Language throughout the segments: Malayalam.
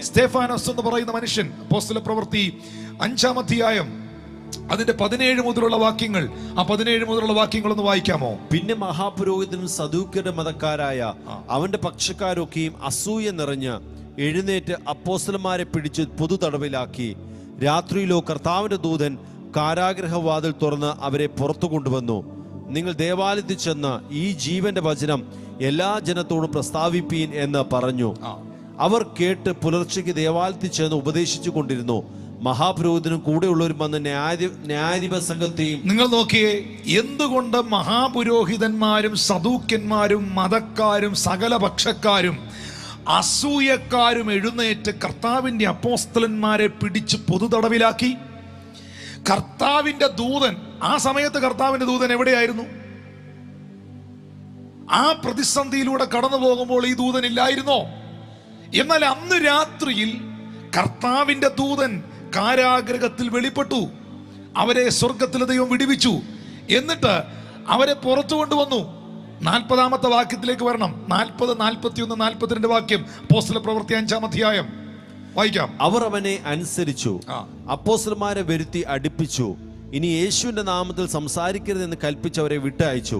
സ്തെഫാനോസ് എന്ന് പറയുന്ന മനുഷ്യൻ അപ്പോസ്തല പ്രവൃത്തി 5-ാം അധ്യായം അതിന്റെ 17 മുതലുള്ള വാക്യങ്ങൾ, ആ 17 മുതലുള്ള വാക്യങ്ങൾ ഒന്ന് വായിക്കാമോ? പിന്നെ മഹാപുരോഹിതനും സദൂക്യരുടെ മതക്കാരായ അവന്റെ പക്ഷക്കാരൊക്കെയും അസൂയ നിറഞ്ഞ് എഴുന്നേറ്റ് അപ്പോസ്തലന്മാരെ പിടിച്ച് പൊതു തടവിലാക്കി. രാത്രിയിലോ കർത്താവിന്റെ ദൂതൻ കാരാഗൃഹവാതിൽ തുറന്ന് അവരെ പുറത്തു കൊണ്ടുവന്നു. നിങ്ങൾ ദേവാലയത്തിൽ ചെന്ന് ഈ ജീവന്റെ വചനം എല്ലാ ജനത്തോടും പ്രസ്താവിപ്പീൻ എന്ന് പറഞ്ഞു. അവർ കേട്ട് പുലർച്ചയ്ക്ക് ദേവാലയത്തിൽ ചെന്ന് ഉപദേശിച്ചു കൊണ്ടിരുന്നു. മഹാപുരോഹിതനും കൂടെയുള്ളവരും വന്ന് ന്യായാധിപ സംഘത്തെയും. നിങ്ങൾ നോക്കിയേ, എന്തുകൊണ്ട് മഹാപുരോഹിതന്മാരും സദൂക്യന്മാരും മതക്കാരും സകല പക്ഷക്കാരും അസൂയക്കാരും എഴുന്നേറ്റ് കർത്താവിന്റെ അപ്പോസ്തലന്മാരെ പിടിച്ച് പൊതുതടവിലാക്കി? കർത്താവിന്റെ ദൂതൻ, ആ സമയത്ത് കർത്താവിന്റെ ദൂതൻ എവിടെയായിരുന്നു? ആ പ്രതിസന്ധിയിലൂടെ കടന്നു പോകുമ്പോൾ ഈ ദൂതൻ ഇല്ലായിരുന്നോ? എന്നാൽ അന്ന് രാത്രിയിൽ കർത്താവിന്റെ ദൂതൻ കാരാഗൃഹത്തിൽ വെളിപ്പെട്ടു. അവരെ സ്വർഗത്തിലെ ദൈവം വിടുവിച്ചു. എന്നിട്ട് അവരെ പുറത്തു കൊണ്ടുവന്നു. 40-ാമത്തെ വാക്യത്തിലേക്ക് വരണം. 40, 41, 42 വാക്യം അപ്പോസ്തല പ്രവൃത്തി 5-ാം അധ്യായം വായിക്കാം. അവർ അവനെ അനുസരിച്ചു, അപ്പോസ്തലന്മാരെ വരുത്തി അടുപ്പിച്ചു. ഇനി യേശുവിന്റെ നാമത്തിൽ സംസാരിക്കരുതെന്ന് കൽപ്പിച്ചവരെ വിട്ടയച്ചു.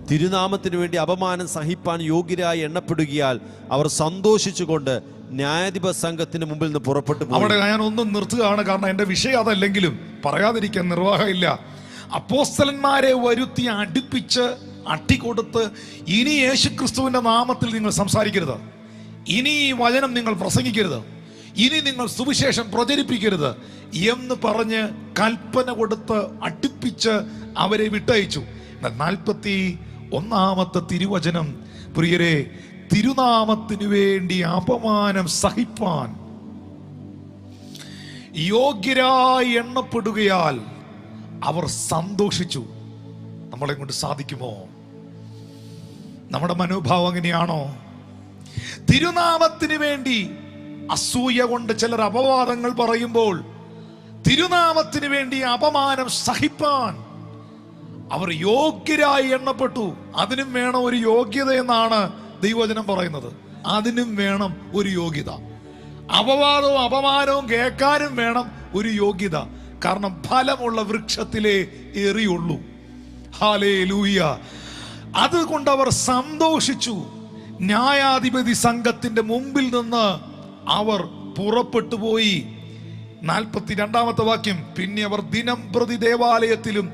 തിരുനാമത്തിന് വേണ്ടി അപമാനം സഹിപ്പാൻ യോഗ്യരായി എണ്ണപ്പെടുകയാൽ അവർ സന്തോഷിച്ചുകൊണ്ട് ന്യായാധിപ സംഘത്തിന് മുമ്പിൽ നിന്ന് പുറപ്പെട്ടു. അവിടെ ഞാൻ ഒന്നും നിർത്തുകയാണ്, കാരണം എന്റെ വിഷയം അതല്ലെങ്കിലും പറയാതിരിക്കാൻ നിർവാഹമില്ല. അപ്പോസ്തലന്മാരെ വരുത്തി അടുപ്പിച്ച് അട്ടിക്കൊടുത്ത്, ഇനി യേശുക്രിസ്തുവിന്റെ നാമത്തിൽ നിങ്ങൾ സംസാരിക്കരുത്, ഇനി ഈ വചനം നിങ്ങൾ പ്രസംഗിക്കരുത്, ഇനി നിങ്ങൾ സുവിശേഷം പ്രചരിപ്പിക്കരുത് എന്ന് പറഞ്ഞ് കൽപ്പന കൊടുത്ത് അടുപ്പിച്ച് അവരെ വിട്ടയച്ചു. 41-ാമത്തെ തിരുവചനം, പ്രിയരെ, തിരുനാമത്തിനു വേണ്ടി അപമാനം സഹിപ്പാൻ യോഗ്യരായി എണ്ണപ്പെടുകയാൽ അവർ സന്തോഷിച്ചു. നമ്മളെ കൊണ്ട് സാധിക്കുമോ? നമ്മുടെ മനോഭാവം അങ്ങനെയാണോ? തിരുനാമത്തിന് വേണ്ടി അസൂയ കൊണ്ട് ചിലർ അപവാദങ്ങൾ പറയുമ്പോൾ തിരുനാമത്തിന് വേണ്ടി അപമാനം സഹിപ്പാൻ അവർ യോഗ്യരായി എണ്ണപ്പെട്ടു. അതിനും വേണം ഒരു യോഗ്യത എന്നാണ് ദൈവവചനം പറയുന്നത്. അതിനും വേണം ഒരു യോഗ്യത. അപവാദവും അപമാനവും കേൾക്കാനും വേണം ഒരു യോഗ്യത. കാരണം ഫലമുള്ള വൃക്ഷത്തിലേ എറിയുള്ളൂ. ഹല്ലേലൂയ. അതുകൊണ്ട് അവർ സന്തോഷിച്ചു. ന്യായാധിപതി സംഘത്തിന്റെ മുമ്പിൽ നിന്ന് അവർ പുറപ്പെട്ടു പോയി. 42-ാമത്തെ വാക്യം, പിന്നെ അവർ ദിനം പ്രതി ദേവാലയത്തിലും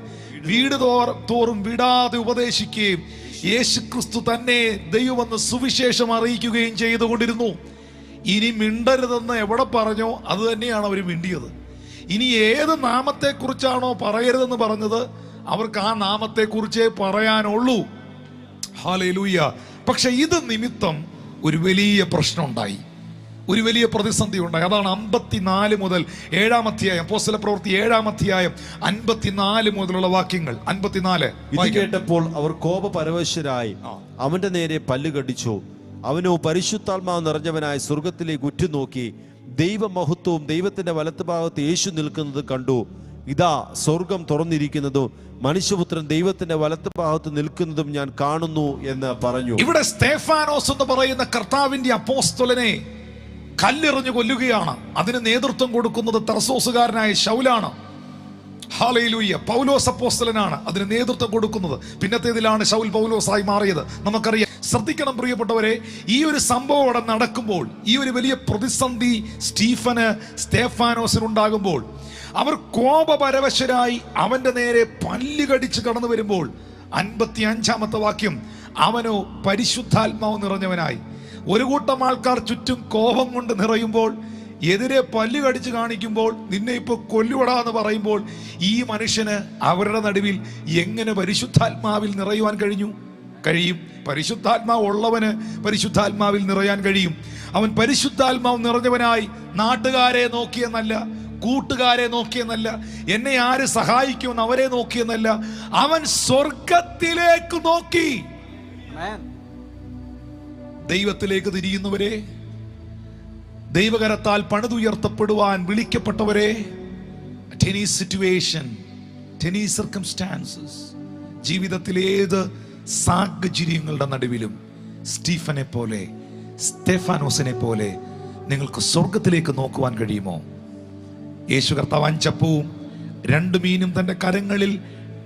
വീട് തോറും വിടാതെ ഉപദേശിക്കുകയും യേശുക്രിസ്തു തന്നെ ദൈവമെന്ന് സുവിശേഷം അറിയിക്കുകയും ചെയ്തുകൊണ്ടിരുന്നു. ഇനി മിണ്ടരുതെന്ന് എവിടെ പറഞ്ഞോ അത് തന്നെയാണ് അവർ മിണ്ടിയത്. ഇനി ഏത് നാമത്തെക്കുറിച്ചാണോ പറയരുതെന്ന് പറഞ്ഞത്, അവർക്ക് ആ നാമത്തെക്കുറിച്ചേ പറയാനുള്ളൂ. ഹല്ലേലൂയ. പക്ഷെ ഇത് നിമിത്തം ഒരു വലിയ പ്രശ്നം ഉണ്ടായി, ഒരു വലിയ പ്രതിസന്ധി ഉണ്ടായി. അതാണ് 54 മുതൽ 7-ാം അധ്യായം, അപ്പോസ്തല പ്രവൃത്തി 7-ാം അധ്യായം 54 മുതലുള്ള വാക്യങ്ങൾ. 54. ഇത് കേട്ടപ്പോൾ അവർ കോപപരവശരായി അവന്റെ നേരെ പല്ലുകടിച്ചു. അവനോ പരിശുദ്ധാത്മാവ് നിറഞ്ഞവനായി സ്വർഗത്തിലേക്ക് ഉറ്റുനോക്കി ദൈവമഹത്വവും ദൈവത്തിന്റെ വലത്തുഭാഗത്ത് യേശു നിൽക്കുന്നത് കണ്ടു. ഇതാ സ്വർഗം തുറന്നിരിക്കുന്നതും മനുഷ്യപുത്രൻ ദൈവത്തിന്റെ വലത്തുഭാഗത്ത് നിൽക്കുന്നതും ഞാൻ കാണുന്നു എന്ന് പറഞ്ഞു. ഇവിടെ സ്തെഫാനോസ് എന്ന് പറയുന്ന കർത്താവിന്റെ അപ്പോസ്തലനെ കല്ലെറിഞ്ഞു കൊല്ലുകയാണ്. അതിന് നേതൃത്വം കൊടുക്കുന്നത് തർസോസുകാരനായ ശൗലാണ്. ഹല്ലേലൂയ. പൗലോസ് അപ്പോസ്തലനാണ് അതിന് നേതൃത്വം കൊടുക്കുന്നത്. പിന്നത്തേതിലാണ് ശൗൽ പൗലോസായി മാറിയത്, നമുക്കറിയാം. ശ്രദ്ധിക്കണം പ്രിയപ്പെട്ടവരെ, ഈ ഒരു സംഭവം അവിടെ നടക്കുമ്പോൾ, ഈ ഒരു വലിയ പ്രതിസന്ധി സ്തെഫാനോസിനുണ്ടാകുമ്പോൾ, അവർ കോപപരവശരായി അവന്റെ നേരെ പല്ലുകടിച്ച് കടന്നു വരുമ്പോൾ 55-ാമത്തെ വാക്യം, അവനോ പരിശുദ്ധാത്മാവ് നിറഞ്ഞവനായി. ഒരു കൂട്ടം ആൾക്കാർ ചുറ്റും കോപം കൊണ്ട് നിറയുമ്പോൾ, എതിരെ പല്ല് കടിച്ച് കാണിക്കുമ്പോൾ, നിന്നെ ഇപ്പൊ കൊല്ലുവടാന്ന് പറയുമ്പോൾ, ഈ മനുഷ്യന് അവരുടെ നടുവിൽ എങ്ങനെ പരിശുദ്ധാത്മാവിൽ നിറയുവാൻ കഴിയും? പരിശുദ്ധാത്മാവ് ഉള്ളവന് പരിശുദ്ധാത്മാവിൽ നിറയാൻ കഴിയും. അവൻ പരിശുദ്ധാത്മാവ് നിറഞ്ഞവനായി നാട്ടുകാരെ നോക്കിയെന്നല്ല, കൂട്ടുകാരെ നോക്കിയെന്നല്ല, എന്നെ ആര് സഹായിക്കുമെന്ന് അവരെ നോക്കിയെന്നല്ല, അവൻ സ്വർഗത്തിലേക്ക് നോക്കി. ദൈവത്തിലേക്ക് തിരിയുന്നവരെ, ദൈവകരത്താൽ പണിതുയർത്തപ്പെടുവാൻ വിളിക്കപ്പെട്ടവരെ, any situation, any circumstances, ജീവിതത്തിലെ ഏത് സാഹചര്യങ്ങളുടെ നടുവിലും സ്റ്റീഫനെ പോലെ, സ്തെഫാനോസിനെ പോലെ നിങ്ങൾക്ക് സ്വർഗത്തിലേക്ക് നോക്കുവാൻ കഴിയുമോ? യേശു കർത്താവ് 5 അപ്പവും 2 മീനും തൻ്റെ കരങ്ങളിൽ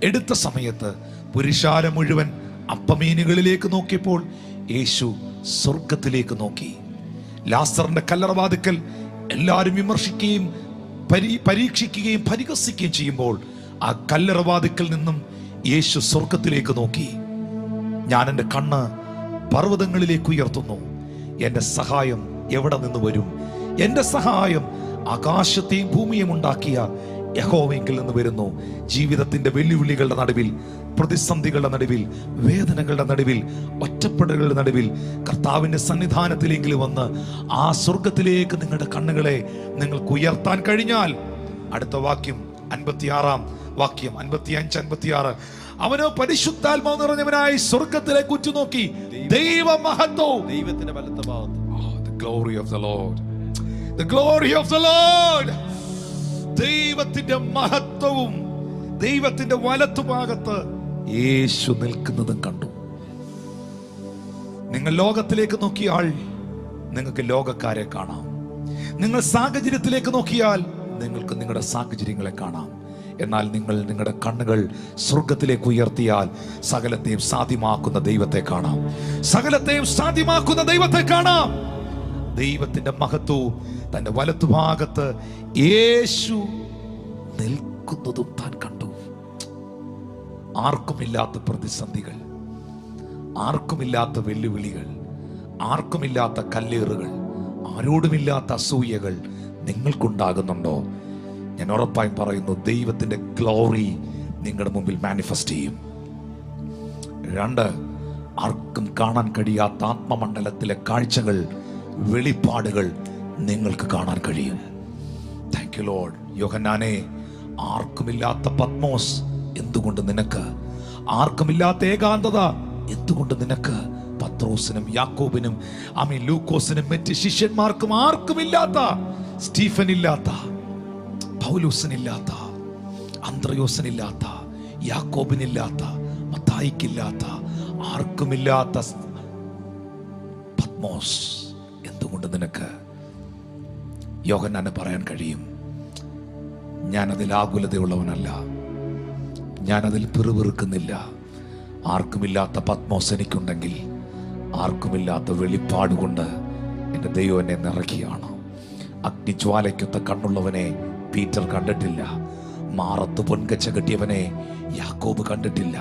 എടുത്ത സമയത്ത് പുരുഷാര മുഴുവൻ അപ്പമീനുകളിലേക്ക് നോക്കിയപ്പോൾ യേശു സ്വർഗത്തിലേക്ക് നോക്കി. ലാസറിന്റെ കല്ലറവാതിക്കൽ എല്ലാവരും വിമർശിക്കുകയും പരീക്ഷിക്കുകയും പരിഹസിക്കുകയും ചെയ്യുമ്പോൾ ആ കല്ലറവാതിക്കൽ നിന്നും യേശു സ്വർഗത്തിലേക്ക് നോക്കി. ഞാൻ എൻ്റെ കണ്ണ് പർവ്വതങ്ങളിലേക്ക് ഉയർത്തുന്നു, എൻ്റെ സഹായം എവിടെ നിന്ന് വരും? എൻ്റെ സഹായം ആകാശത്തെയും ഭൂമിയും ഉണ്ടാക്കിയ യഹോവയെങ്കിൽ നിന്ന് വരുന്നു. ജീവിതത്തിന്റെ വെല്ലുവിളികളുടെ നടുവിൽ, പ്രതിസന്ധികളുടെ നടുവിൽ, വേദനകളുടെ നടുവിൽ, ഒറ്റപ്പെടലുകളുടെ നടുവിൽ കർത്താവിന്റെ സന്നിധാനത്തിലെങ്കിലും വന്ന് ആ സ്വർഗത്തിലേക്ക് നിങ്ങളുടെ കണ്ണുകളെ നിങ്ങൾക്ക് ഉയർത്താൻ കഴിഞ്ഞാൽ, അടുത്ത വാക്യം 56-ാം വാക്യം 55, 56, അവനോ പരിശുദ്ധാത്മാവ് നിറഞ്ഞവനായി സ്വർഗത്തിലേക്ക് ഉറ്റുനോക്കി ദൈവമഹത്വവും ദൈവത്തിന്റെ വലത്തെ ഭാഗത്ത്. The glory of the Lord, the glory of the Lord, ദൈവത്തിന്റെ മഹത്വവും ദൈവത്തിന്റെ വലത്തുഭാഗത്ത് യേശു നിൽക്കുന്നതും കണ്ടു. നിങ്ങൾ ലോകത്തിലേക്ക് നോക്കിയാൽ നിങ്ങൾക്ക് ലോകക്കാരെ കാണാം. നിങ്ങൾ സാഹചര്യത്തിലേക്ക് നോക്കിയാൽ നിങ്ങൾക്ക് നിങ്ങളുടെ സാഹചര്യങ്ങളെ കാണാം. എന്നാൽ നിങ്ങൾ നിങ്ങളുടെ കണ്ണുകൾ സ്വർഗത്തിലേക്ക് ഉയർത്തിയാൽ സകലത്തെയും സാധ്യമാക്കുന്ന ദൈവത്തെ കാണാം. സകലത്തെയും സാധ്യമാക്കുന്ന ദൈവത്തെ കാണാം. ദൈവത്തിന്റെ മഹത്വവും തന്റെ വലത്തുഭാഗത്ത് യേശു നിൽക്കുന്നതും താൻ കണ്ടു. ആർക്കുമില്ലാത്ത പ്രതിസന്ധികൾ, ആർക്കുമില്ലാത്ത വെല്ലുവിളികൾ, ആർക്കുമില്ലാത്ത കല്ലേറുകൾ, ആരോടുമില്ലാത്ത അസൂയകൾ നിങ്ങൾക്കുണ്ടാകുന്നുണ്ടോ? ഞാൻ ഉറപ്പായും പറയുന്നു, ദൈവത്തിന്റെ ഗ്ലോറി നിങ്ങളുടെ മുമ്പിൽ മാനിഫെസ്റ്റ് ചെയ്യും. 2, ആർക്കും കാണാൻ കഴിയാത്ത ആത്മമണ്ഡലത്തിലെ കാഴ്ചകൾ, വെളിപ്പാടുകൾ നിങ്ങൾക്ക് കാണാൻ കഴിയും. Thank you Lord. യോഹന്നാനെ, ആർക്കുമില്ലാത്ത പത്മോസ് എന്തുകൊണ്ട് നിനക്ക്? ആർക്കുമില്ലാത്ത ഏകാന്തത എന്തുകൊണ്ട് നിനക്ക്? പത്രോസിനും യാക്കോബിനും ലൂക്കോസിനും മറ്റ് ശിഷ്യന്മാർക്കും ആർക്കുമില്ലാത്ത, സ്റ്റീഫനില്ലാത്ത, പൗലോസിനില്ലാത്ത, അന്ത്രയോസിനില്ലാത്ത, യാക്കോബിനില്ലാത്ത, മത്തായിക്കില്ലാത്ത, ആർക്കുമില്ലാത്ത പത്മോസ് എന്തുകൊണ്ട് നിനക്ക്? യോഹന്നാന് പറയാൻ കഴിയും, ഞാനതിൽ ആകുലതയുള്ളവനല്ല, ഞാനതിൽ പിറുപിറുക്കുന്നില്ല. ആർക്കുമില്ലാത്ത പത്മോസ് എനിക്കുണ്ടെങ്കിൽ ആർക്കുമില്ലാത്ത വെളിപ്പാടുകൊണ്ട് എൻ്റെ ദൈവം എന്നെ നിറയ്ക്കുകയാണ്. അഗ്നിജ്വാലയ്ക്കൊത്ത കണ്ണുള്ളവനെ പീറ്റർ കണ്ടിട്ടില്ല. മാറത്ത് പൊൻകച്ച കെട്ടിയവനെ യാക്കോബ് കണ്ടിട്ടില്ല.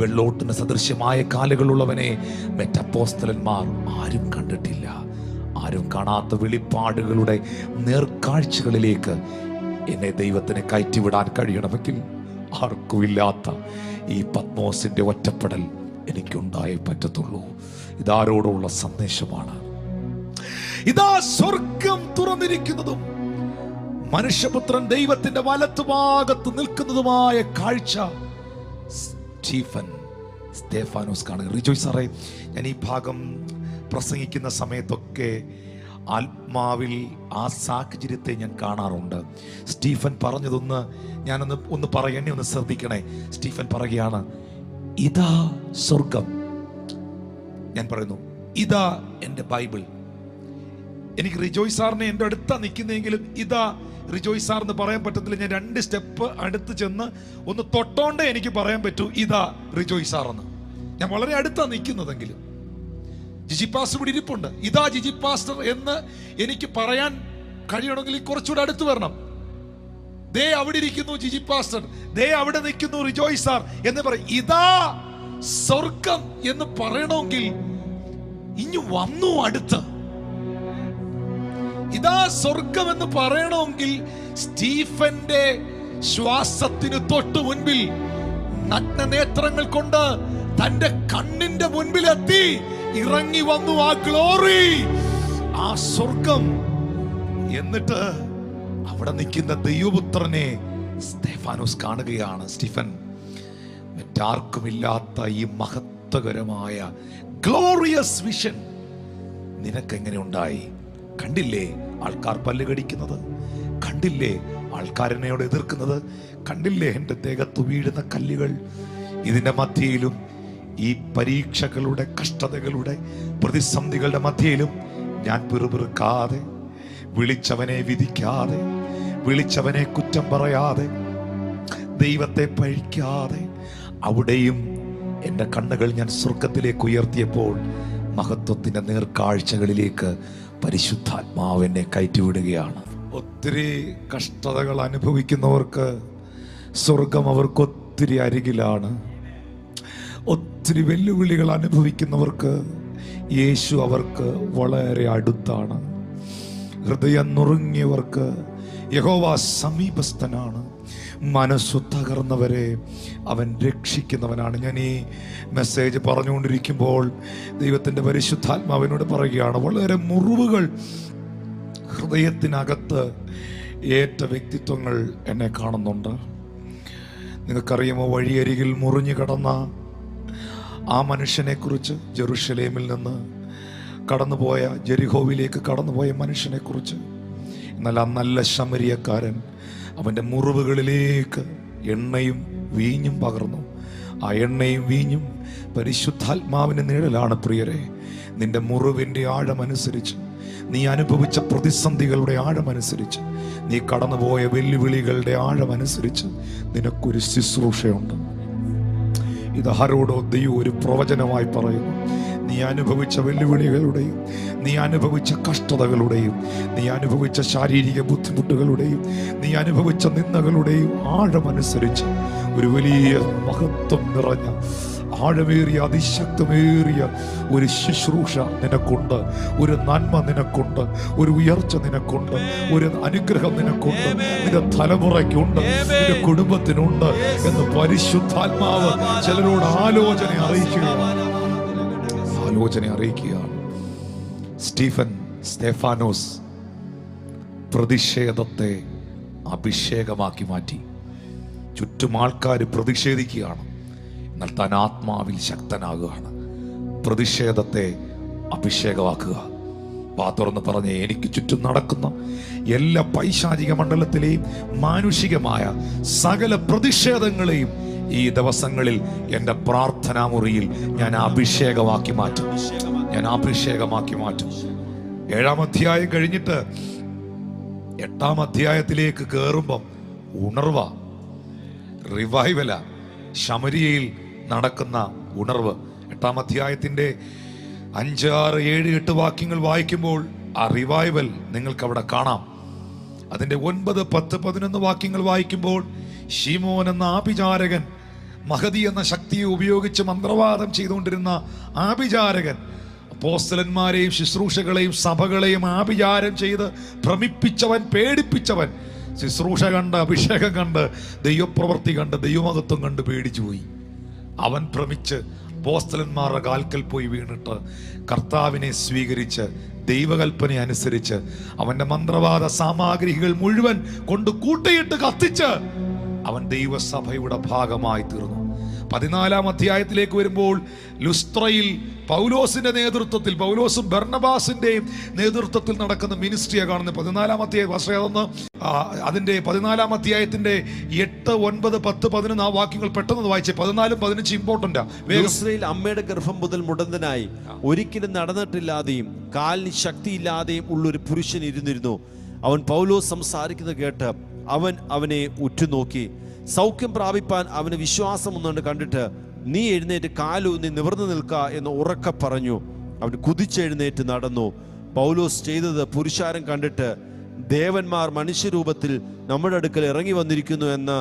വെള്ളോട്ടിന് സദൃശ്യമായ കാലുകളുള്ളവനെ മറ്റപ്പോസ്തലന്മാർ ആരും കണ്ടിട്ടില്ല. ആരും കാണാത്ത വെളിപ്പാടുകളുടെ നേർക്കാഴ്ചകളിലേക്ക് എന്നെ ദൈവത്തിന് കയറ്റിവിടാൻ കഴിയണമെങ്കിൽ ആർക്കുമില്ലാത്ത ഈ പത്മോസിന്റെ ഒറ്റപ്പെടൽ എനിക്കുണ്ടായേ പറ്റത്തുള്ളൂ. ഇതാരോടുള്ള സന്ദേശമാണ്? ഇതാ സ്വർഗം തുറന്നിരിക്കുന്നതും മനുഷ്യപുത്രൻ ദൈവത്തിന്റെ വലത്തുഭാഗത്ത് നിൽക്കുന്നതുമായ കാഴ്ച സ്തേഫാനോസ് കാണുക. റിജോയ് സാറേ, ഞാൻ ഈ ഭാഗം പ്രസംഗിക്കുന്ന സമയത്തൊക്കെ ആത്മാവിൽ ആ സാഹചര്യത്തെ ഞാൻ കാണാറുണ്ട്. സ്റ്റീഫൻ പറഞ്ഞതൊന്ന് ഞാനൊന്ന് പറയണേ, ഒന്ന് ശ്രദ്ധിക്കണേ. സ്റ്റീഫൻ പറയുകയാണ്, ഇതാ സ്വർഗം. ഞാൻ പറയുന്നു, ഇതാ എൻ്റെ ബൈബിൾ. എനിക്ക് റിജോയ് സാറിനെ എൻ്റെ അടുത്താ നിൽക്കുന്നെങ്കിലും ഇതാ റിജോയ് സാർ എന്ന് പറയാൻ പറ്റത്തില്ല. ഞാൻ 2 സ്റ്റെപ്പ് അടുത്ത് ചെന്ന് ഒന്ന് തൊട്ടോണ്ടേ എനിക്ക് പറയാൻ പറ്റൂ ഇതാ റിജോയ് സാർ എന്ന്. ഞാൻ വളരെ അടുത്താ നിൽക്കുന്നതെങ്കിലും ജിജി പാസ്റ്റർ ഇവിടെ ഇരിപ്പുണ്ട്. ഇതാ ജിജി പാസ്റ്റർ എന്ന് എനിക്ക് പറയാൻ കഴിയണമെങ്കിൽ കുറച്ചുകൂടെ അടുത്ത് വരണം. ദേ അവിടെ ഇരിക്കുന്നു ജിജി പാസ്റ്റർ, ദേ അവിടെ നിൽക്കുന്നു റിജോയ് സാർ എന്ന് പറയും. ഇതാ സ്വർഗം എന്ന് പറയണമെങ്കിൽ ഇനി വന്നു അടുത്ത്. ഇതാ സ്വർഗം എന്ന് പറയണമെങ്കിൽ സ്റ്റീഫന്റെ ശ്വാസത്തിന് തൊട്ടു മുൻപിൽ നഗ്ന നേത്രങ്ങൾ കൊണ്ട് തന്റെ കണ്ണിന്റെ മുൻപിലെത്തി ഇറങ്ങി വന്നു ആ ഗ്ലോറി, ആ സ്വർഗം. എന്നിട്ട് അവിടെ നിൽക്കുന്ന ദൈവപുത്രനെ സ്തേഫാനോസ് കാണുകയാണ്. സ്റ്റീഫൻ, മറ്റാർക്കുമില്ലാത്ത ഈ മഹത്വകരമായ ഗ്ലോറിയസ് വിഷൻ നിനക്കെങ്ങനെ ഉണ്ടായി? കണ്ടില്ലേ ആൾക്കാർ പല്ല് കടിക്കുന്നത്? കണ്ടില്ലേ ആൾക്കാരെന്നോട് എതിർക്കുന്നത്? കണ്ടില്ലേ എൻ്റെ ദേഹത്തു വീഴുന്ന കല്ലുകൾ? ഇതിൻ്റെ മധ്യയിലും ഈ പരീക്ഷകളുടെ, കഷ്ടതകളുടെ, പ്രതിസന്ധികളുടെ മധ്യയിലും ഞാൻ പിറുപിറുക്കാതെ വിളിച്ചവനെ വിധിക്കാതെ, വിളിച്ചവനെ കുറ്റം പറയാതെ, ദൈവത്തെ പഴിക്കാതെ, അവിടെയും എൻ്റെ കണ്ണുകൾ ഞാൻ സ്വർഗത്തിലേക്ക് ഉയർത്തിയപ്പോൾ മഹത്വത്തിൻ്റെ നേർക്കാഴ്ചകളിലേക്ക് പരിശുദ്ധാത്മാവ് എന്നെ കയറ്റിവിടുകയാണ്. ഒത്തിരി കഷ്ടതകൾ അനുഭവിക്കുന്നവർക്ക് സ്വർഗം അവർക്ക് ഒത്തിരി അരികിലാണ്. ഒത്തിരി വെല്ലുവിളികൾ അനുഭവിക്കുന്നവർക്ക് യേശു അവർക്ക് വളരെ അടുത്താണ്. ഹൃദയം നുറുങ്ങിയവർക്ക് യഹോവ സമീപസ്ഥനാണ്. മനസ്സു തകർന്നവരെ അവൻ രക്ഷിക്കുന്നവനാണ്. ഞാൻ ഈ മെസ്സേജ് പറഞ്ഞുകൊണ്ടിരിക്കുമ്പോൾ ദൈവത്തിൻ്റെ പരിശുദ്ധാത്മാവിനോട് പറയുകയാണ്, വളരെ മുറിവുകൾ ഹൃദയത്തിനകത്ത് ഏറ്റ വ്യക്തിത്വങ്ങൾ എന്നെ കാണുന്നുണ്ട്. നിങ്ങൾക്കറിയാമോ, വഴിയരികിൽ മുറിഞ്ഞു കിടന്ന ആ മനുഷ്യനെക്കുറിച്ച്, ജെറുസലേമിൽ നിന്ന് കടന്നുപോയ, ജെരിഹോവിലേക്ക് കടന്നുപോയ മനുഷ്യനെക്കുറിച്ച്. എന്നാൽ ആ നല്ല ശമരിയക്കാരൻ അവൻ്റെ മുറിവുകളിലേക്ക് എണ്ണയും വീഞ്ഞും പകർന്നു. ആ എണ്ണയും വീഞ്ഞും പരിശുദ്ധാത്മാവിൻ്റെ നിഴലാണ്. പ്രിയരെ, നിന്റെ മുറിവിൻ്റെ ആഴമനുസരിച്ച്, നീ അനുഭവിച്ച പ്രതിസന്ധികളുടെ ആഴമനുസരിച്ച്, നീ കടന്നുപോയ വെല്ലുവിളികളുടെ ആഴമനുസരിച്ച് നിനക്കൊരു ശുശ്രൂഷയുണ്ട്. ഇത് ആരോടോ ദൈവം ഒരു പ്രവചനമായി പറയുന്നു. നീ അനുഭവിച്ച വെല്ലുവിളികളുടെയും, നീ അനുഭവിച്ച കഷ്ടതകളുടെയും, നീ അനുഭവിച്ച ശാരീരിക ബുദ്ധിമുട്ടുകളുടെയും, നീ അനുഭവിച്ച നിന്ദകളുടെയും ആഴമനുസരിച്ച് ഒരു വലിയ മഹത്വം നിറഞ്ഞ, ആഴമേറിയ, അതിശക്തമേറിയ ഒരു ശുശ്രൂഷ നിനക്കുണ്ട്. ഒരു നന്മ നിനക്കുണ്ട്, ഒരു ഉയർച്ച നിനക്കുണ്ട്, ഒരു അനുഗ്രഹം നിനക്കുണ്ട്, നിന്റെ തലമുറയ്ക്കുണ്ട്, നിന്റെ കുടുംബത്തിനുണ്ട് എന്ന് പരിശുദ്ധാത്മാവ് ചിലരോട് ആലോചന അറിയിക്കുകയാണ്. സ്തെഫാനോസ് പ്രതിഷേധത്തെ അഭിഷേകമാക്കി മാറ്റി. ചുറ്റും ആൾക്കാർ പ്രതിഷേധിക്കുകയാണ്, എന്നാൽ താൻ ആത്മാവിൽ ശക്തനാകുകയാണ്. പ്രതിഷേധത്തെ അഭിഷേകമാക്കുക. തുറന്ന് പറഞ്ഞേ, എനിക്ക് ചുറ്റും നടക്കുന്ന എല്ലാ പൈശാചിക മണ്ഡലത്തിലെയും മാനുഷികമായ സകല പ്രതിഷേധങ്ങളെയും ഈ ദിവസങ്ങളിൽ എൻ്റെ പ്രാർത്ഥനാ മുറിയിൽ ഞാൻ അഭിഷേകമാക്കി മാറ്റും. 7-ാം അധ്യായം കഴിഞ്ഞിട്ട് 8-ാം അധ്യായത്തിലേക്ക് കയറുമ്പം ഉണർവ, റിവൈവല, ശമരിയയിൽ നടക്കുന്ന ഉണർവ്. 8-ാം അധ്യായത്തിൻ്റെ 5, 6, 7, 8 വാക്യങ്ങൾ വായിക്കുമ്പോൾ ആ റിവൈവൽ നിങ്ങൾക്ക് അവിടെ കാണാം. അതിൻ്റെ 9, 10, 11 വാക്യങ്ങൾ വായിക്കുമ്പോൾ ശിമോൻ എന്ന ആഭിചാരകൻ, മഹദി എന്ന ശക്തിയെ ഉപയോഗിച്ച് മന്ത്രവാദം ചെയ്തുകൊണ്ടിരുന്ന ആഭിചാരകൻ, അപ്പോസ്തലന്മാരെയും ശുശ്രൂഷകളെയും സഭകളെയും ആഭിചാരം ചെയ്ത് ഭ്രമിപ്പിച്ചവൻ, പേടിപ്പിച്ചവൻ, ശുശ്രൂഷ കണ്ട്, അഭിഷേകം കണ്ട്, ദൈവപ്രവൃത്തി കണ്ട്, ദൈവമഹത്വം കണ്ട് പേടിച്ചു പോയി. അവൻ ഭ്രമിച്ച് അപ്പോസ്തലന്മാരുടെ കാൽക്കൽ പോയി വീണിട്ട് കർത്താവിനെ സ്വീകരിച്ച് ദൈവകൽപ്പന അനുസരിച്ച് അവന്റെ മന്ത്രവാദ സാമഗ്രികൾ മുഴുവൻ കൊണ്ട് കൂട്ടിയിട്ട് കത്തിച്ച് അവൻ ദൈവസഭയുടെ ഭാഗമായി തീർന്നു. 14-ാം അധ്യായത്തിലേക്ക് വരുമ്പോൾ ലുസ്ത്രയിൽ പൗലോസിന്റെ നേതൃത്വത്തിൽ, പൗലോസും ബർണബാസിന്റെയും നേതൃത്വത്തിൽ നടക്കുന്ന മിനിസ്ട്രിയെ കാണുന്നത്. 14-ാം അധ്യായം അതിന്റെ 14-ാം അധ്യായത്തിന്റെ 8, 9, 10, 11 ആ വാക്യങ്ങൾ പെട്ടെന്ന് വായിച്ചേ. 14, 15 ഇമ്പോർട്ടന്റാ. ഇസ്രായേൽ അമ്മയുടെ ഗർഭം മുതൽ മുടന്തനായി, ഒരിക്കലും നടന്നിട്ടില്ലാതെയും കാലിന് ശക്തിയില്ലാതെയും ഉള്ളൊരു പുരുഷൻ ഇരുന്നിരുന്നു. അവൻ പൗലോസ് സംസാരിക്കുന്നത് കേട്ട് അവനെ ഉറ്റുനോക്കി. സൗഖ്യം പ്രാപിപ്പാൻ അവന് വിശ്വാസമൊന്നുകൊണ്ട് കണ്ടിട്ട്, നീ എഴുന്നേറ്റ് കാലൂന്നി നിവർന്നു നിൽക്ക എന്ന് ഉറക്കെ പറഞ്ഞു. അവൻ കുതിച്ചെഴുന്നേറ്റ് നടന്നു. പൗലോസ് ചെയ്തത് പുരുഷാരം കണ്ടിട്ട്, ദേവന്മാർ മനുഷ്യരൂപത്തിൽ നമ്മുടെ അടുക്കൽ ഇറങ്ങി വന്നിരിക്കുന്നു എന്ന്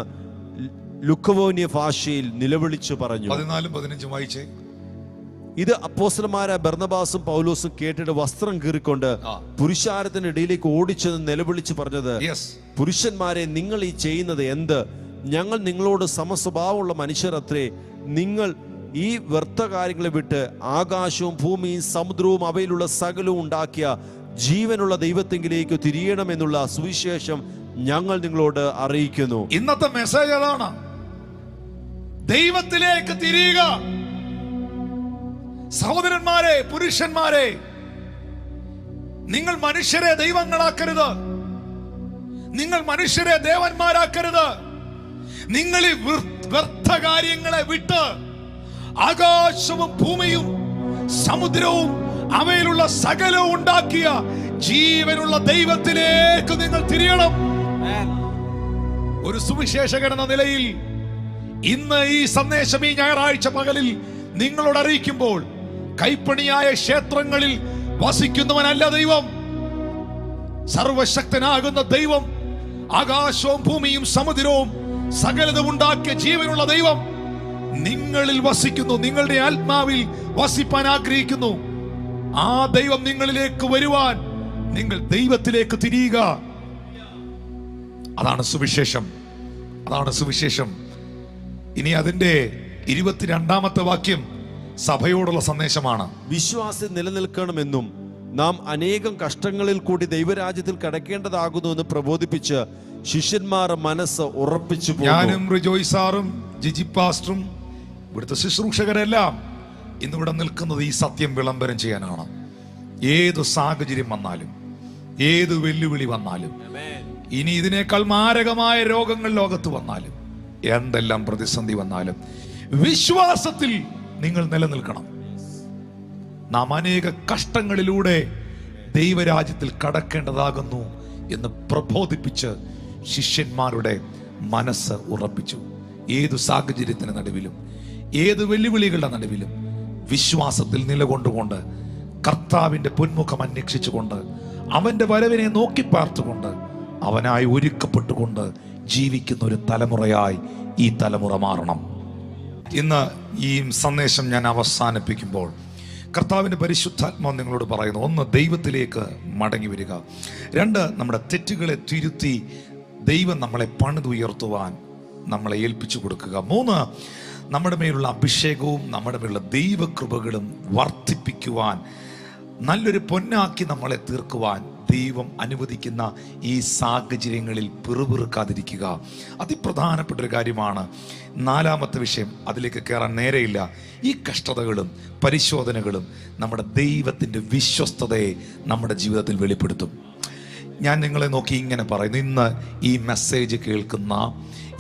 ലുക്കവോന്യ ഭാഷയിൽ നിലവിളിച്ചു പറഞ്ഞു. 14, 15 വായിച്ചേ. ഇത് അപ്പോസ്തലന്മാരായ ബർന്നബാസും പൗലോസും കേട്ടിട്ട് വസ്ത്രം കീറിക്കൊണ്ട് പുരുഷാരത്തിന്റെ ഇടയിലേക്ക് ഓടിച്ചെന്ന് നിലവിളിച്ചു പറഞ്ഞത്, പുരുഷന്മാരെ, നിങ്ങൾ ഈ ചെയ്യുന്നത് എന്ത്? ഞങ്ങൾ നിങ്ങളോട് സമസ്വഭാവമുള്ള മനുഷ്യരത്രേ. നിങ്ങൾ ഈ വ്യർത്ഥ കാര്യങ്ങളെ വിട്ട് ആകാശവും ഭൂമിയും സമുദ്രവും അവയിലുള്ള സകലവും ഉണ്ടാക്കിയ ജീവനുള്ള ദൈവത്തെങ്കിലേക്ക് തിരിയണമെന്നുള്ള സുവിശേഷം ഞങ്ങൾ നിങ്ങളോട് അറിയിക്കുന്നു. ഇന്നത്തെ മെസ്സേജ് അതാണ്, ദൈവത്തിലേക്ക് തിരിയുക. സഹോദരന്മാരെ, പുരുഷന്മാരെ, നിങ്ങൾ മനുഷ്യരെ ദൈവങ്ങളാക്കരുത്, നിങ്ങൾ മനുഷ്യരെ ദേവന്മാരാക്കരുത്. നിങ്ങൾ ഈ വ്യർത്ഥ കാര്യങ്ങളെ വിട്ട് ആകാശവും ഭൂമിയും സമുദ്രവും അവയിലുള്ള സകലവും ഉണ്ടാക്കിയ ജീവനുള്ള ദൈവത്തിലേക്ക് നിങ്ങൾ തിരിയണം. ഒരു സുവിശേഷകൻ എന്ന നിലയിൽ ഇന്ന് ഈ സന്ദേശം ഈ ഞായറാഴ്ച പകലിൽ നിങ്ങളോട് അറിയിക്കുമ്പോൾ, കൈപ്പണിയായ ക്ഷേത്രങ്ങളിൽ വസിക്കുന്നവനല്ല ദൈവം. സർവശക്തനാകുന്ന ദൈവം, ആകാശവും ഭൂമിയും സമുദ്രവും സകലതും ഉണ്ടാക്കിയ ജീവനുള്ള ദൈവം നിങ്ങളിൽ വസിക്കുന്നു. നിങ്ങളുടെ ആത്മാവിൽ വസിപ്പാൻ ആഗ്രഹിക്കുന്നു. ആ ദൈവം നിങ്ങളിലേക്ക് വരുവാൻ നിങ്ങൾ ദൈവത്തിലേക്ക് തിരിയുക. അതാണ് സുവിശേഷം. അതാണ് സുവിശേഷം. ഇനി അതിന്റെ 22ാമത്തെ വാക്യം സഭയോടുള്ള സന്ദേശമാണ്. വിശ്വാസി നിലനിൽക്കണമെന്നും നാം അനേകം കഷ്ടങ്ങളിൽ കൂടി ദൈവരാജ്യത്തിൽ കടക്കേണ്ടതാകുന്നു എന്ന് പ്രബോധിപ്പിച്ച് ശിഷ്യന്മാർ മനസ്സ് ഉറപ്പിച്ചു. ഞാനും റിജോയ് സാറും ജിജി പാസ്റ്ററും ഇവിടുത്തെ ശുശ്രൂഷകരെല്ലാം ഇന്നിവിടെ നിൽക്കുന്നത് ഈ സത്യം വിളംബരം ചെയ്യാനാണ്. ഏത് സാഹചര്യം വന്നാലും, ഏത് വെല്ലുവിളി വന്നാലും, ഇനി ഇതിനേക്കാൾ മാരകമായ രോഗങ്ങൾ ലോകത്ത് വന്നാലും, എന്തെല്ലാം പ്രതിസന്ധി വന്നാലും, വിശ്വാസത്തിൽ നിങ്ങൾ നിലനിൽക്കണം. നാം അനേക കഷ്ടങ്ങളിലൂടെ ദൈവരാജ്യത്തിൽ കടക്കേണ്ടതാകുന്നു എന്ന് പ്രബോധിപ്പിച്ച് ശിഷ്യന്മാരുടെ മനസ്സ് ഉറപ്പിച്ചു. ഏതു സാഹചര്യത്തിന് നടുവിലും, ഏത് വെല്ലുവിളികളുടെ നടുവിലും വിശ്വാസത്തിൽ നിലകൊണ്ടുകൊണ്ട്, കർത്താവിന്റെ പൊന്മുഖം അന്വേഷിച്ചുകൊണ്ട്, അവന്റെ വരവിനെ നോക്കി പാർത്തുകൊണ്ട്, അവനായി ഒരുക്കപ്പെട്ടുകൊണ്ട് ജീവിക്കുന്ന ഒരു തലമുറയായി ഈ തലമുറ മാറണം. ഇന്ന് ഈ സന്ദേശം ഞാൻ അവസാനിപ്പിക്കുമ്പോൾ കർത്താവിന്റെ പരിശുദ്ധാത്മാവ് നിങ്ങളോട് പറയുന്നു: 1, ദൈവത്തിലേക്ക് മടങ്ങി വരിക. 2, നമ്മുടെ തെറ്റുകളെ തിരുത്തി ദൈവം നമ്മളെ പണിതുയർത്തുവാൻ നമ്മളെ ഏൽപ്പിച്ചു കൊടുക്കുക. 3, നമ്മുടെ മേലുള്ള അഭിഷേകവും നമ്മുടെ മേലുള്ള ദൈവകൃപകളും വർദ്ധിപ്പിക്കുവാൻ, നല്ലൊരു പൊന്നാക്കി നമ്മളെ തീർക്കുവാൻ ദൈവം അനുവദിക്കുന്ന ഈ സാഹചര്യങ്ങളിൽ പിറുപിറുക്കാതിരിക്കുക. അതിപ്രധാനപ്പെട്ട ഒരു കാര്യമാണ്. 4ാമത്തെ വിഷയം, അതിലേക്ക് കയറാൻ നേരെയില്ല. ഈ കഷ്ടതകളും പരിശോധനകളും നമ്മുടെ ദൈവത്തിൻ്റെ വിശ്വസ്തതയെ നമ്മുടെ ജീവിതത്തിൽ വെളിപ്പെടുത്തും. ഞാൻ നിങ്ങളെ നോക്കി ഇങ്ങനെ പറയുന്നു, ഇന്ന് ഈ മെസ്സേജ് കേൾക്കുന്ന,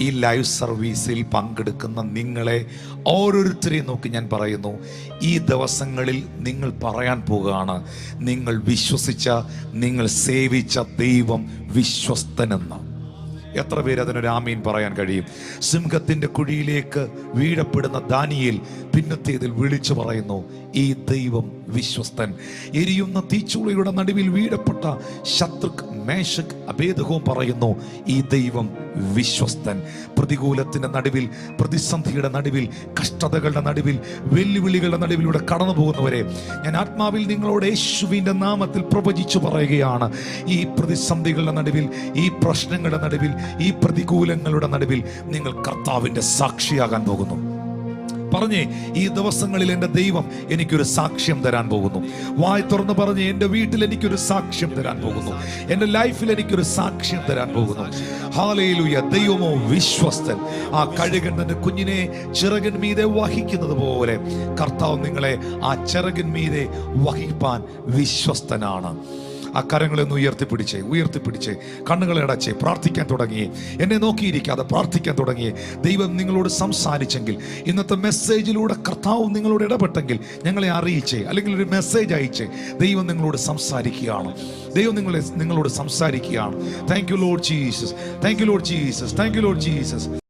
ഈ ലൈവ് സർവീസിൽ പങ്കെടുക്കുന്ന നിങ്ങളെ ഓരോരുത്തരെയും നോക്കി ഞാൻ പറയുന്നു, ഈ ദിവസങ്ങളിൽ നിങ്ങൾ പറയാൻ പോകുകയാണ്, നിങ്ങൾ വിശ്വസിച്ച, നിങ്ങൾ സേവിച്ച ദൈവം വിശ്വസ്തനെന്ന്. എത്ര പേര് അതിനൊരു ആമീൻ പറയാൻ കഴിയും? സിംഹത്തിന്റെ കുഴിയിലേക്ക് വീഴപ്പെടുന്ന ദാനിയേൽ പിന്നത്തേതിൽ വിളിച്ചു പറയുന്നു, ഈ ദൈവം വിശ്വസ്തൻ. എരിയുന്ന തീച്ചൂളയുടെ നടുവിൽ വീഴപ്പെട്ട ശത്രുക്, മേശക്, അബേദ്നെഗോവും പറയുന്നു, ഈ ദൈവം വിശ്വസ്തൻ. പ്രതികൂലത്തിന്റെ നടുവിൽ, പ്രതിസന്ധിയുടെ നടുവിൽ, കഷ്ടതകളുടെ നടുവിൽ, വെല്ലുവിളികളുടെ നടുവിലൂടെ കടന്നു പോകുന്നവരെ ഞാൻ ആത്മാവിൽ നിങ്ങളോട് യേശുവിൻ്റെ നാമത്തിൽ പ്രവചിച്ചു പറയുകയാണ്, ഈ പ്രതിസന്ധികളുടെ നടുവിൽ, ഈ പ്രശ്നങ്ങളുടെ നടുവിൽ, ഈ പ്രതികൂലങ്ങളുടെ നടുവിൽ നിങ്ങൾ കർത്താവിൻ്റെ സാക്ഷിയാകാൻ പോകുന്നു. പറഞ്ഞേ, ഈ ദിവസങ്ങളിൽ എൻ്റെ ദൈവം എനിക്കൊരു സാക്ഷ്യം തരാൻ പോകുന്നു. വായ് തുറന്ന് പറഞ്ഞ്, എൻ്റെ വീട്ടിൽ എനിക്കൊരു സാക്ഷ്യം തരാൻ പോകുന്നു, എൻ്റെ ലൈഫിൽ എനിക്കൊരു സാക്ഷ്യം തരാൻ പോകുന്നു. ഹല്ലേലൂയ. ദൈവമോ വിശ്വസ്തൻ. ആ കഴുകൻ തന്റെ കുഞ്ഞിനെ ചിറകൻ മീതെ വഹിക്കുന്നത് പോലെ കർത്താവ് നിങ്ങളെ ആ ചിറകൻ മീതെ വഹിപ്പാൻ വിശ്വസ്തനാണ്. ആ കരങ്ങളൊന്ന് ഉയർത്തിപ്പിടിച്ചേ, കണ്ണുകളെ അടച്ചേ, പ്രാർത്ഥിക്കാൻ തുടങ്ങിയേ. എന്നെ നോക്കിയിരിക്കാതെ പ്രാർത്ഥിക്കാൻ തുടങ്ങിയേ. ദൈവം നിങ്ങളോട് സംസാരിച്ചെങ്കിൽ, ഇന്നത്തെ മെസ്സേജിലൂടെ കർത്താവ് നിങ്ങളോട് ഇടപെട്ടെങ്കിൽ ഞങ്ങളെ അറിയിച്ചേ, അല്ലെങ്കിൽ ഒരു മെസ്സേജ് അയച്ചേ. ദൈവം നിങ്ങളോട് സംസാരിക്കുകയാണ്. ദൈവം നിങ്ങളോട് സംസാരിക്കുകയാണ്. Thank you Lord Jesus. Thank you Lord Jesus. Thank you Lord Jesus.